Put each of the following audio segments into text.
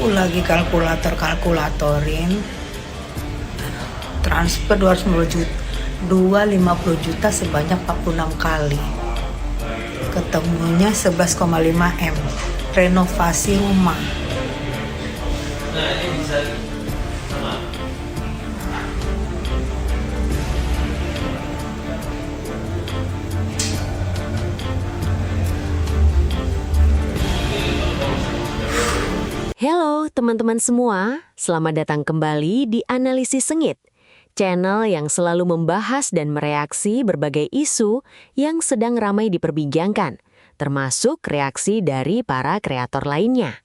Aku lagi kalkulatorin transfer 250 juta sebanyak 46 kali. Ketemunya 11,5 M. Renovasi rumah. Nah, ini bisa sama. Halo teman-teman semua, selamat datang kembali di Analisis Sengit, channel yang selalu membahas dan mereaksi berbagai isu yang sedang ramai diperbincangkan, termasuk reaksi dari para kreator lainnya.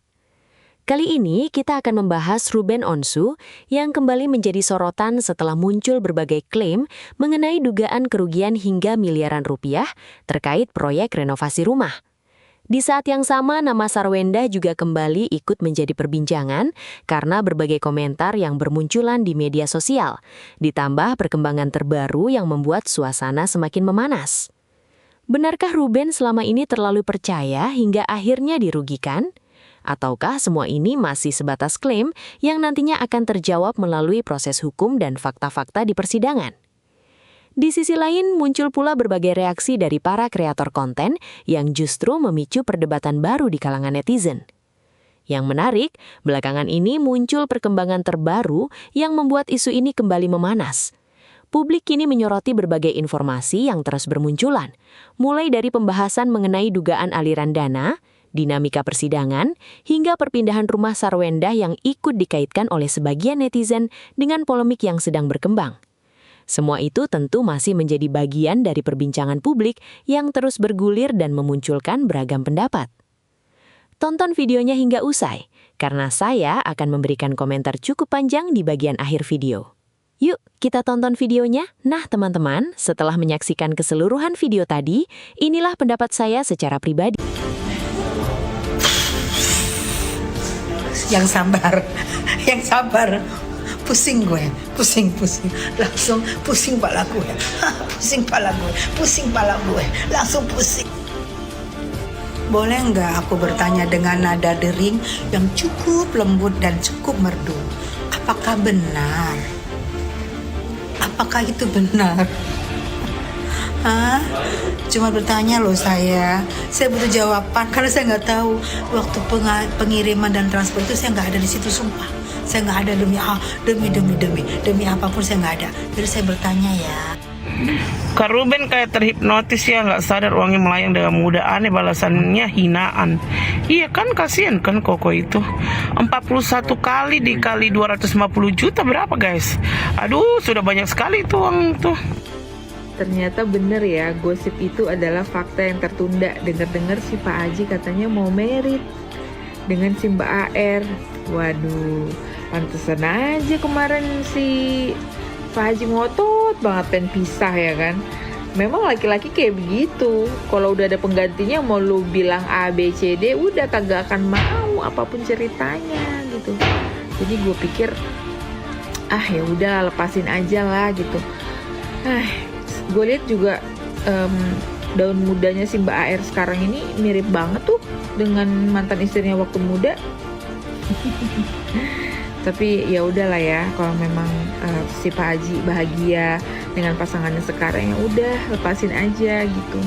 Kali ini kita akan membahas Ruben Onsu yang kembali menjadi sorotan setelah muncul berbagai klaim mengenai dugaan kerugian hingga miliaran rupiah terkait proyek renovasi rumah. Di saat yang sama, nama Sarwenda juga kembali ikut menjadi perbincangan karena berbagai komentar yang bermunculan di media sosial, ditambah perkembangan terbaru yang membuat suasana semakin memanas. Benarkah Ruben selama ini terlalu percaya hingga akhirnya dirugikan? Ataukah semua ini masih sebatas klaim yang nantinya akan terjawab melalui proses hukum dan fakta-fakta di persidangan? Di sisi lain, muncul pula berbagai reaksi dari para kreator konten yang justru memicu perdebatan baru di kalangan netizen. Yang menarik, belakangan ini muncul perkembangan terbaru yang membuat isu ini kembali memanas. Publik kini menyoroti berbagai informasi yang terus bermunculan, mulai dari pembahasan mengenai dugaan aliran dana, dinamika persidangan, hingga perpindahan rumah Sarwenda yang ikut dikaitkan oleh sebagian netizen dengan polemik yang sedang berkembang. Semua itu tentu masih menjadi bagian dari perbincangan publik yang terus bergulir dan memunculkan beragam pendapat. Tonton videonya hingga usai, karena saya akan memberikan komentar cukup panjang di bagian akhir video. Yuk, kita tonton videonya. Nah, teman-teman, setelah menyaksikan keseluruhan video tadi, inilah pendapat saya secara pribadi. Yang sabar. Pusing, langsung pusing pala gue, pusing pala gue, langsung pusing. Boleh nggak aku bertanya dengan nada dering yang cukup lembut dan cukup merdu? Apakah benar? Apakah itu benar? Hah? Cuma bertanya loh saya butuh jawaban karena saya nggak tahu waktu pengiriman dan transfer itu saya nggak ada di situ, sumpah. Saya nggak ada demi apapun saya nggak ada. Jadi saya bertanya ya. Kak Ruben kayak terhipnotis ya, nggak sadar uangnya melayang dengan mudah. Aneh balasannya hinaan. Iya kan, kasihan kan Koko itu. 41 kali dikali 250 juta berapa guys? Aduh, sudah banyak sekali itu uang tuh. Ternyata bener ya, gosip itu adalah fakta yang tertunda. Dengar-dengar si Pak Haji katanya mau merit dengan si Mbak AR. Waduh, pantesan aja kemarin si Pak Haji ngotot banget pengen pisah ya kan. Memang laki-laki kayak begitu. Kalau udah ada penggantinya mau lu bilang A, B, C, D, udah kagak akan mau apapun ceritanya gitu. Jadi gue pikir, ya udah lepasin aja lah gitu. Gue lihat juga daun mudanya si Mbak AR sekarang ini mirip banget tuh dengan mantan istrinya waktu muda. Tapi ya udahlah ya, kalau memang si Pak Haji bahagia dengan pasangannya sekarang, ya udah lepasin aja gitu.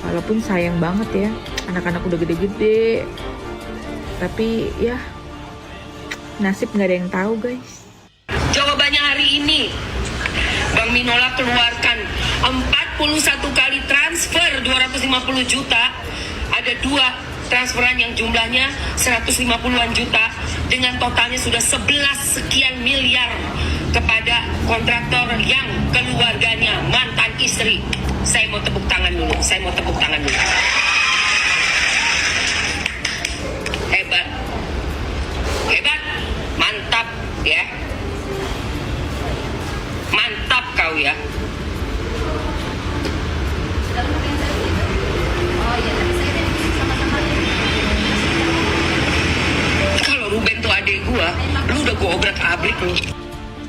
Walaupun sayang banget ya, anak-anak udah gede-gede. Tapi ya nasib nggak ada yang tahu guys. Jawabannya hari ini, Bang Minola keluarkan 41 kali transfer 250 juta, ada 2 transferan yang jumlahnya 150-an juta dengan totalnya sudah 11 sekian miliar kepada kontraktor yang keluarganya mantan istri. Saya mau tepuk tangan dulu. Hebat, mantap ya, mantap kau ya. Kalau Ruben tuh adik gua, lu udah gua obrak-abrik lu.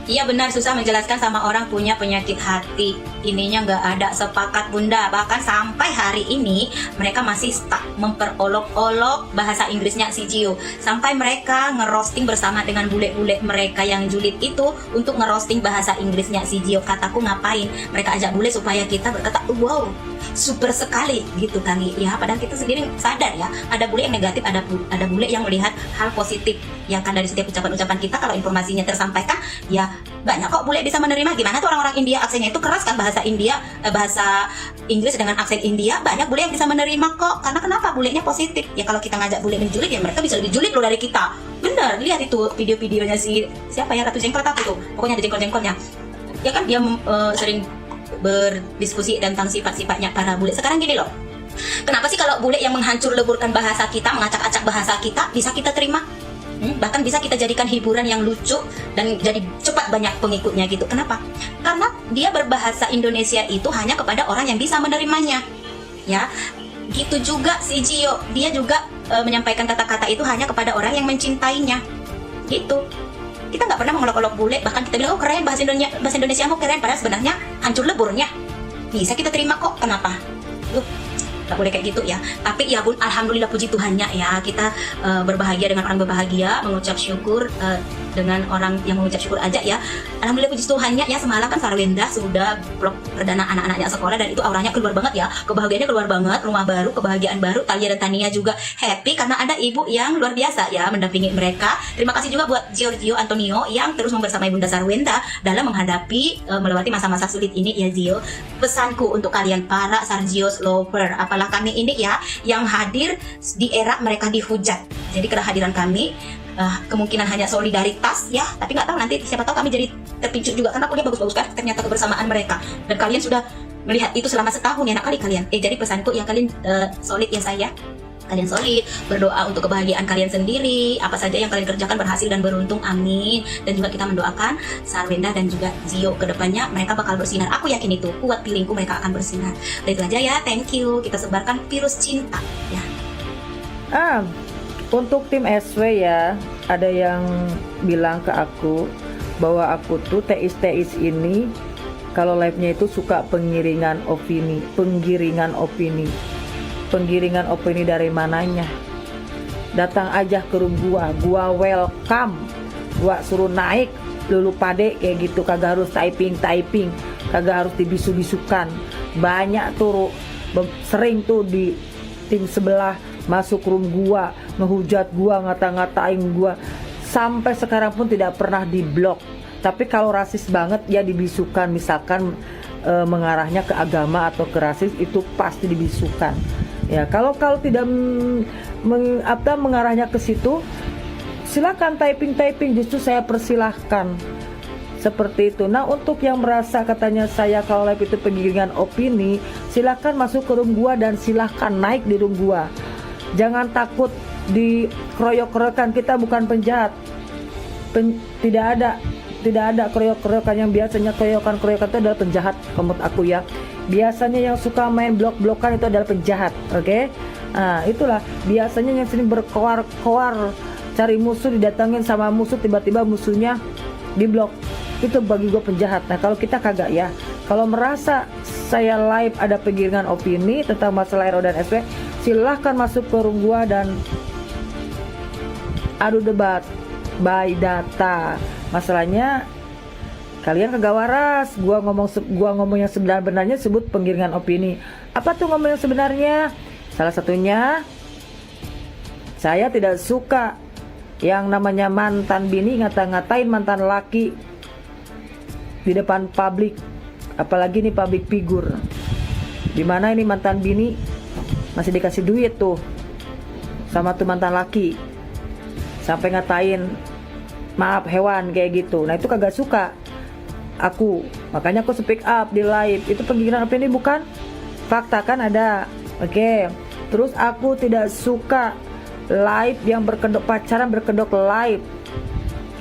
Iya benar, susah menjelaskan sama orang punya penyakit hati. Ininya nggak ada, sepakat Bunda. Bahkan sampai hari ini mereka masih stuck memperolok-olok bahasa Inggrisnya si Gio. Sampai mereka ngerosting bersama dengan bule-bule mereka yang julid itu untuk ngerosting bahasa Inggrisnya si Gio. Kataku ngapain? Mereka ajak bule supaya kita berkata, wow, super sekali gitu kali ya. Padahal kita sendiri sadar ya, ada bule yang negatif, ada bule yang melihat hal positif. Ya kan, dari setiap ucapan-ucapan kita kalau informasinya tersampaikan, ya banyak kok bule bisa menerima. Gimana tuh orang-orang India, aksennya itu keras kan, bahasa India, bahasa Inggris dengan aksen India, banyak bule yang bisa menerima kok. Karena kenapa? Bulenya positif. Ya kalau kita ngajak bule menjulit, ya mereka bisa lebih julid loh dari kita. Bener, lihat itu video-videonya si siapa ya, Ratu Jengkol apa tuh, pokoknya ada jengkol-jengkolnya. Ya kan dia sering berdiskusi tentang sifat-sifatnya para bule. Sekarang gini loh, kenapa sih kalau bule yang menghancur leburkan bahasa kita, mengacak-acak bahasa kita, bisa kita terima? Bahkan bisa kita jadikan hiburan yang lucu dan jadi cepat banyak pengikutnya gitu. Kenapa? Karena dia berbahasa Indonesia itu hanya kepada orang yang bisa menerimanya. Ya, gitu juga si Gio, dia juga menyampaikan kata-kata itu hanya kepada orang yang mencintainya. Gitu. Kita nggak pernah mengolok-olok bule, bahkan kita bilang, oh keren bahasa Indonesia mau keren, padahal sebenarnya hancur leburnya. Bisa kita terima kok. Kenapa? Nggak boleh kayak gitu ya. Tapi ya Bun, alhamdulillah puji Tuhannya ya, kita berbahagia dengan orang berbahagia, mengucap syukur dengan orang yang mengucap syukur aja ya. Alhamdulillah puji Tuhannya ya, semalam kan Sarwenda sudah vlog perdana anak-anaknya sekolah, dan itu auranya keluar banget ya, kebahagiaannya keluar banget, rumah baru, kebahagiaan baru. Talia dan Tania juga happy karena ada ibu yang luar biasa ya mendampingi mereka. Terima kasih juga buat Giorgio Antonio yang terus membersamai Bunda Sarwenda dalam menghadapi melewati masa-masa sulit ini ya Gio. Pesanku untuk kalian para Sargios lover, apalah kami ini ya yang hadir di era mereka dihujat. Jadi kehadiran kami kemungkinan hanya solidaritas ya, tapi nggak tahu nanti, siapa tahu kami jadi terpicu juga karena kuliah bagus-bagus kan ternyata kebersamaan mereka, dan kalian sudah melihat itu selama setahun ya, kali kalian. Jadi pesanku ya, kalian solid ya saya. Kalian solid, berdoa untuk kebahagiaan kalian sendiri, apa saja yang kalian kerjakan berhasil dan beruntung, amin. Dan juga kita mendoakan Sarwenda dan juga Gio kedepannya mereka bakal bersinar. Aku yakin itu, kuat pilingku mereka akan bersinar. Itu aja ya, thank you. Kita sebarkan virus cinta ya. Untuk tim SW ya, ada yang bilang ke aku bahwa aku tuh teis ini kalau live-nya itu suka penggiringan opini dari mananya. Datang aja ke room gua welcome, gua suruh naik lulu pade kayak gitu, kagak harus typing, kagak harus dibisu-bisukan. Banyak tuh sering tuh di tim sebelah masuk room gua, ngehujat gua, ngata-ngatain gua, sampai sekarang pun tidak pernah diblok. Tapi kalau rasis banget ya dibisukan, misalkan mengarahnya ke agama atau ke rasis, itu pasti dibisukan. Ya, kalau tidak mengarahnya ke situ, silakan typing, justru saya persilahkan seperti itu. Nah, untuk yang merasa katanya saya kalau live itu penggiringan opini, silakan masuk ke room gua dan silakan naik di room gua. Jangan takut dikeroyok-keroyokan, kita bukan penjahat. Tidak ada keroyok-keroyokan. Yang biasanya keroyokan itu adalah penjahat menurut aku ya. Biasanya yang suka main blok-blokan itu adalah penjahat, oke? Nah, itulah biasanya yang sering berkoar-koar cari musuh, didatangin sama musuh, tiba-tiba musuhnya diblok. Itu bagi gue penjahat. Nah, kalau kita kagak ya. Kalau merasa saya live ada penggiringan opini tentang masalah RO dan SW, silahkan masuk ke room gua dan adu debat by data. Masalahnya kalian kagak waras. Gua ngomong yang sebenarnya sebut penggiringan opini. Apa tuh ngomong yang sebenarnya? Salah satunya, saya tidak suka yang namanya mantan bini ngata-ngatain mantan laki di depan publik, apalagi nih public figure. Dimana ini mantan bini masih dikasih duit tuh sama tuh mantan laki, sampai ngatain maaf hewan kayak gitu. Nah, itu kagak suka aku, makanya aku speak up di live. Itu penggiringan opini bukan fakta kan ada. Oke. Terus aku tidak suka live yang pacaran berkedok live.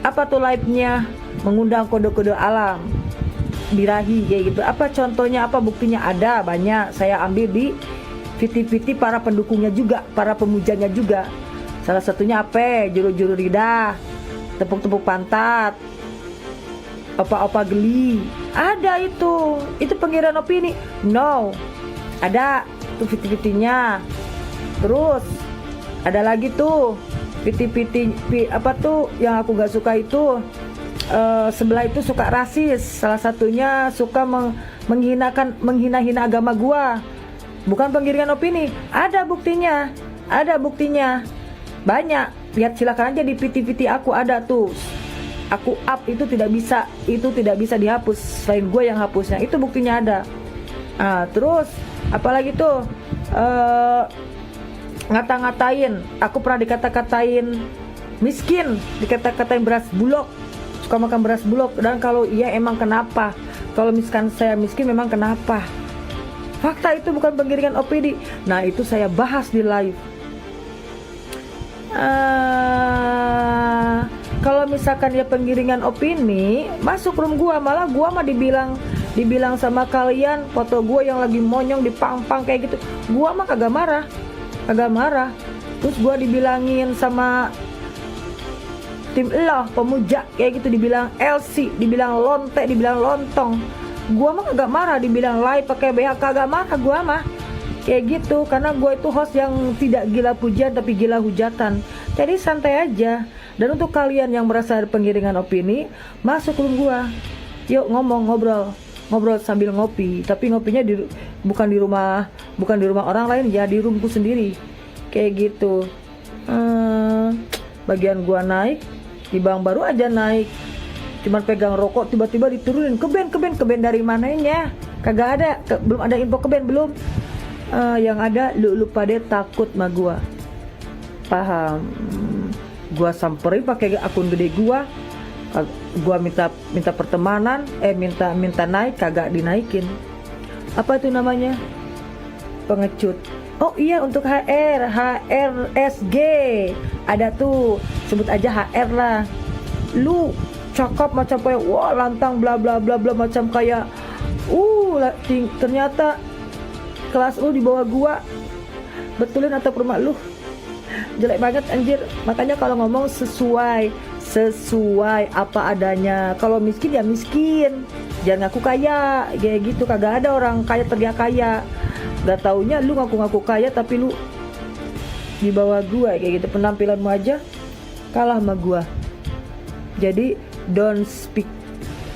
Apa tuh live-nya? Mengundang kode-kode alam, birahi kayak gitu. Apa contohnya, apa buktinya? Ada banyak. Saya ambil di VT para pendukungnya juga, para pemujanya juga. Salah satunya apa? Juru-juru lidah, tepuk-tepuk pantat, Opa-opa geli. Ada itu pengiriman opini. No. Ada tuh piti-pitinya. Terus ada lagi tuh piti-piti apa tuh yang aku gak suka itu, sebelah itu suka rasis. Salah satunya suka menghina-hina agama gua. Bukan penggiringan opini. Ada buktinya. Banyak. Lihat silakan aja di piti-piti aku ada tuh. Aku up itu tidak bisa dihapus. Selain gue yang hapusnya. Itu buktinya ada. Terus apalagi tuh, ngata-ngatain. Aku pernah dikata-katain miskin, dikata-katain beras bulog, suka makan beras bulog. Dan kalau iya emang kenapa? Kalau misalkan saya miskin memang kenapa? Fakta itu bukan penggiringan opini. Nah itu saya bahas di live. Kalau misalkan dia penggiringan opini, masuk room gua, malah gua mah dibilang sama kalian foto gua yang lagi monyong dipang-pang kayak gitu, gua mah kagak marah. Terus gua dibilangin sama tim pemuja kayak gitu, dibilang LC, dibilang lonte, dibilang lontong, gua mah kagak marah. Dibilang live pakai BH, kagak marah gua mah kayak gitu, karena gua itu host yang tidak gila pujian tapi gila hujatan. Jadi santai aja. Dan untuk kalian yang merasa ada penggiringan opini, masuk room gua. Yuk ngobrol sambil ngopi. Tapi ngopinya bukan di rumah orang lain ya, di roomku sendiri. Kayak gitu. Bagian gua naik, di bang baru aja naik. Cuman pegang rokok tiba-tiba diturunin ke band dari mananya. Kagak ada, belum ada info ke band belum. Yang ada lu pada takut sama gua. Paham? Gua samperin pakai akun gede gua minta pertemanan, minta naik, kagak dinaikin. Apa itu namanya? Pengecut. Oh iya, untuk HRSG ada tuh, sebut aja HR lah. Lu cakep macam kayak wah lantang bla bla bla bla, macam kayak ternyata kelas lu di bawah gua. Betulin atau rumah lu jelek banget anjir. Makanya kalau ngomong sesuai apa adanya. Kalau miskin ya miskin, jangan ngaku kaya kayak gitu. Kagak ada orang kaya teriak kaya. Gak taunya lu ngaku-ngaku kaya tapi lu di bawah gua kayak gitu. Penampilanmu aja kalah sama gua. Jadi don't speak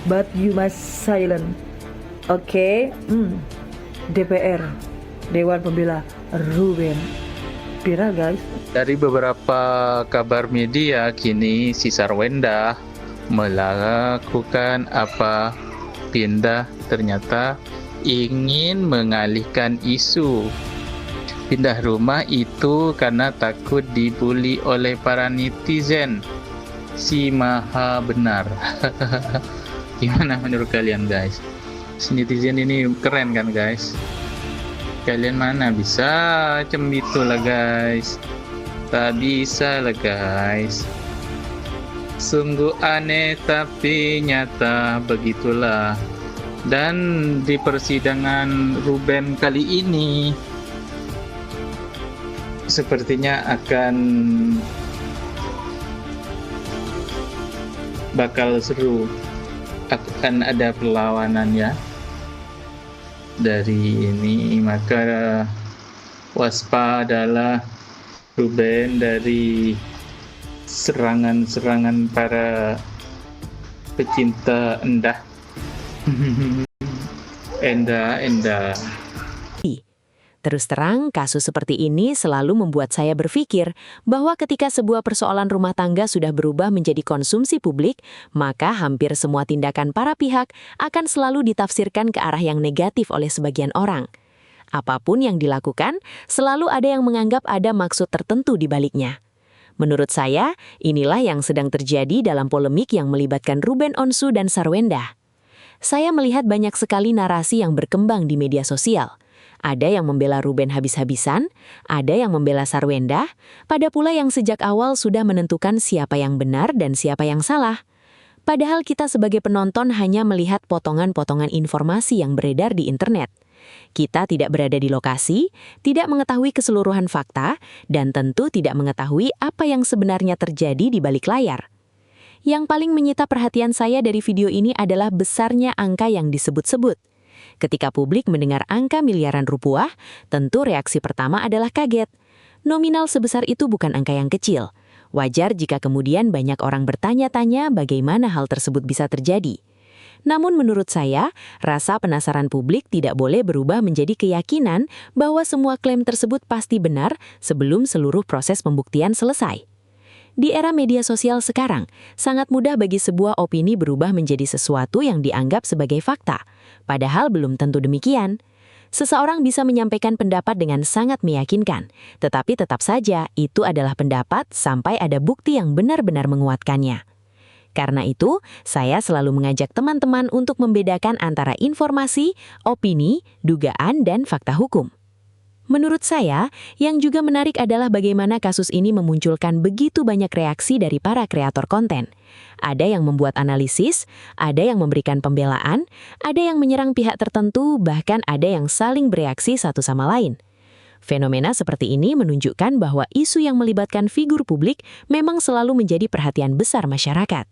but you must silent. Oke? DPR, Dewan Pembela Ruben. Viral guys. Dari beberapa kabar media kini si Sarwenda melakukan pindah, ternyata ingin mengalihkan isu pindah rumah itu karena takut dibully oleh para netizen. Si maha benar. Gimana menurut kalian guys? Si netizen ini keren kan guys? Kalian mana bisa macam itulah guys? Tak bisa lah guys. Sungguh aneh tapi nyata, begitulah. Dan di persidangan Ruben kali ini sepertinya akan bakal seru. Akan ada perlawanan ya dari ini, maka waspadalah Ruben dari serangan-serangan para pecinta endah. Endah. Terus terang, kasus seperti ini selalu membuat saya berpikir bahwa ketika sebuah persoalan rumah tangga sudah berubah menjadi konsumsi publik, maka hampir semua tindakan para pihak akan selalu ditafsirkan ke arah yang negatif oleh sebagian orang. Apapun yang dilakukan, selalu ada yang menganggap ada maksud tertentu di baliknya. Menurut saya, inilah yang sedang terjadi dalam polemik yang melibatkan Ruben Onsu dan Sarwenda. Saya melihat banyak sekali narasi yang berkembang di media sosial. Ada yang membela Ruben habis-habisan, ada yang membela Sarwenda, pada pula yang sejak awal sudah menentukan siapa yang benar dan siapa yang salah. Padahal kita sebagai penonton hanya melihat potongan-potongan informasi yang beredar di internet. Kita tidak berada di lokasi, tidak mengetahui keseluruhan fakta, dan tentu tidak mengetahui apa yang sebenarnya terjadi di balik layar. Yang paling menyita perhatian saya dari video ini adalah besarnya angka yang disebut-sebut. Ketika publik mendengar angka miliaran rupiah, tentu reaksi pertama adalah kaget. Nominal sebesar itu bukan angka yang kecil. Wajar jika kemudian banyak orang bertanya-tanya bagaimana hal tersebut bisa terjadi. Namun menurut saya, rasa penasaran publik tidak boleh berubah menjadi keyakinan bahwa semua klaim tersebut pasti benar sebelum seluruh proses pembuktian selesai. Di era media sosial sekarang, sangat mudah bagi sebuah opini berubah menjadi sesuatu yang dianggap sebagai fakta, padahal belum tentu demikian. Seseorang bisa menyampaikan pendapat dengan sangat meyakinkan, tetapi tetap saja itu adalah pendapat sampai ada bukti yang benar-benar menguatkannya. Karena itu, saya selalu mengajak teman-teman untuk membedakan antara informasi, opini, dugaan, dan fakta hukum. Menurut saya, yang juga menarik adalah bagaimana kasus ini memunculkan begitu banyak reaksi dari para kreator konten. Ada yang membuat analisis, ada yang memberikan pembelaan, ada yang menyerang pihak tertentu, bahkan ada yang saling bereaksi satu sama lain. Fenomena seperti ini menunjukkan bahwa isu yang melibatkan figur publik memang selalu menjadi perhatian besar masyarakat.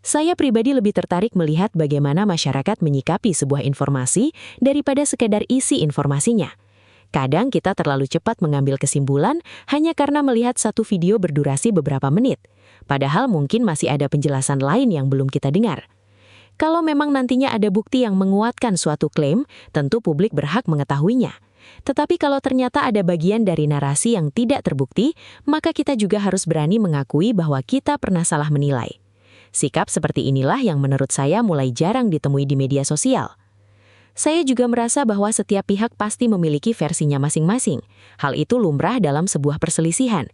Saya pribadi lebih tertarik melihat bagaimana masyarakat menyikapi sebuah informasi daripada sekedar isi informasinya. Kadang kita terlalu cepat mengambil kesimpulan hanya karena melihat satu video berdurasi beberapa menit, padahal mungkin masih ada penjelasan lain yang belum kita dengar. Kalau memang nantinya ada bukti yang menguatkan suatu klaim, tentu publik berhak mengetahuinya. Tetapi kalau ternyata ada bagian dari narasi yang tidak terbukti, maka kita juga harus berani mengakui bahwa kita pernah salah menilai. Sikap seperti inilah yang menurut saya mulai jarang ditemui di media sosial. Saya juga merasa bahwa setiap pihak pasti memiliki versinya masing-masing. Hal itu lumrah dalam sebuah perselisihan.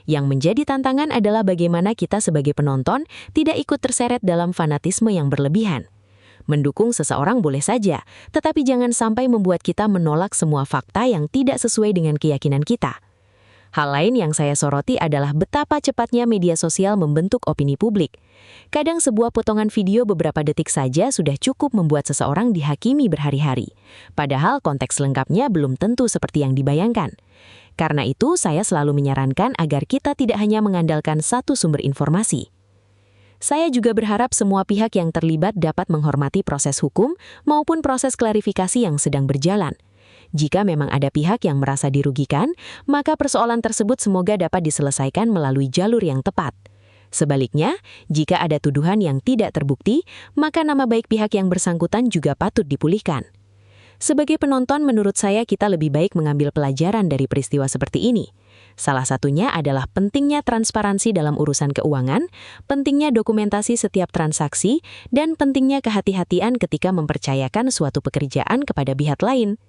Yang menjadi tantangan adalah bagaimana kita sebagai penonton tidak ikut terseret dalam fanatisme yang berlebihan. Mendukung seseorang boleh saja, tetapi jangan sampai membuat kita menolak semua fakta yang tidak sesuai dengan keyakinan kita. Hal lain yang saya soroti adalah betapa cepatnya media sosial membentuk opini publik. Kadang sebuah potongan video beberapa detik saja sudah cukup membuat seseorang dihakimi berhari-hari. Padahal konteks lengkapnya belum tentu seperti yang dibayangkan. Karena itu, saya selalu menyarankan agar kita tidak hanya mengandalkan satu sumber informasi. Saya juga berharap semua pihak yang terlibat dapat menghormati proses hukum maupun proses klarifikasi yang sedang berjalan. Jika memang ada pihak yang merasa dirugikan, maka persoalan tersebut semoga dapat diselesaikan melalui jalur yang tepat. Sebaliknya, jika ada tuduhan yang tidak terbukti, maka nama baik pihak yang bersangkutan juga patut dipulihkan. Sebagai penonton, menurut saya kita lebih baik mengambil pelajaran dari peristiwa seperti ini. Salah satunya adalah pentingnya transparansi dalam urusan keuangan, pentingnya dokumentasi setiap transaksi, dan pentingnya kehati-hatian ketika mempercayakan suatu pekerjaan kepada pihak lain.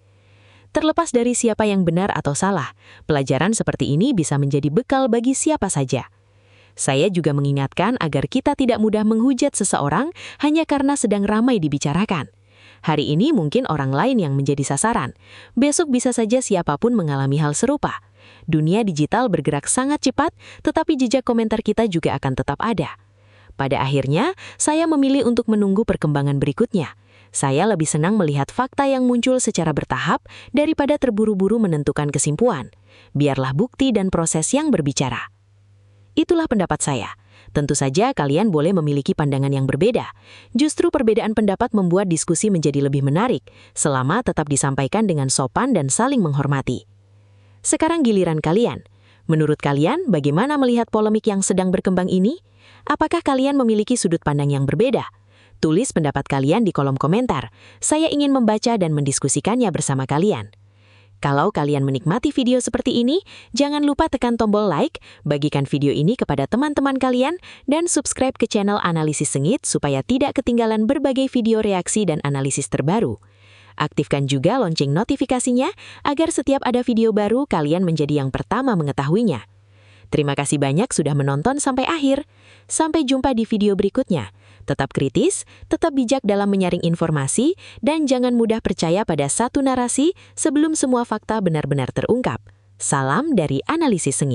Terlepas dari siapa yang benar atau salah, pelajaran seperti ini bisa menjadi bekal bagi siapa saja. Saya juga mengingatkan agar kita tidak mudah menghujat seseorang hanya karena sedang ramai dibicarakan. Hari ini mungkin orang lain yang menjadi sasaran. Besok bisa saja siapapun mengalami hal serupa. Dunia digital bergerak sangat cepat, tetapi jejak komentar kita juga akan tetap ada. Pada akhirnya, saya memilih untuk menunggu perkembangan berikutnya. Saya lebih senang melihat fakta yang muncul secara bertahap daripada terburu-buru menentukan kesimpulan. Biarlah bukti dan proses yang berbicara. Itulah pendapat saya. Tentu saja kalian boleh memiliki pandangan yang berbeda. Justru perbedaan pendapat membuat diskusi menjadi lebih menarik, selama tetap disampaikan dengan sopan dan saling menghormati. Sekarang giliran kalian. Menurut kalian, bagaimana melihat polemik yang sedang berkembang ini? Apakah kalian memiliki sudut pandang yang berbeda? Tulis pendapat kalian di kolom komentar. Saya ingin membaca dan mendiskusikannya bersama kalian. Kalau kalian menikmati video seperti ini, jangan lupa tekan tombol like, bagikan video ini kepada teman-teman kalian, dan subscribe ke channel Analisis Sengit supaya tidak ketinggalan berbagai video reaksi dan analisis terbaru. Aktifkan juga lonceng notifikasinya agar setiap ada video baru kalian menjadi yang pertama mengetahuinya. Terima kasih banyak sudah menonton sampai akhir. Sampai jumpa di video berikutnya. Tetap kritis, tetap bijak dalam menyaring informasi, dan jangan mudah percaya pada satu narasi sebelum semua fakta benar-benar terungkap. Salam dari Analisis Sengit.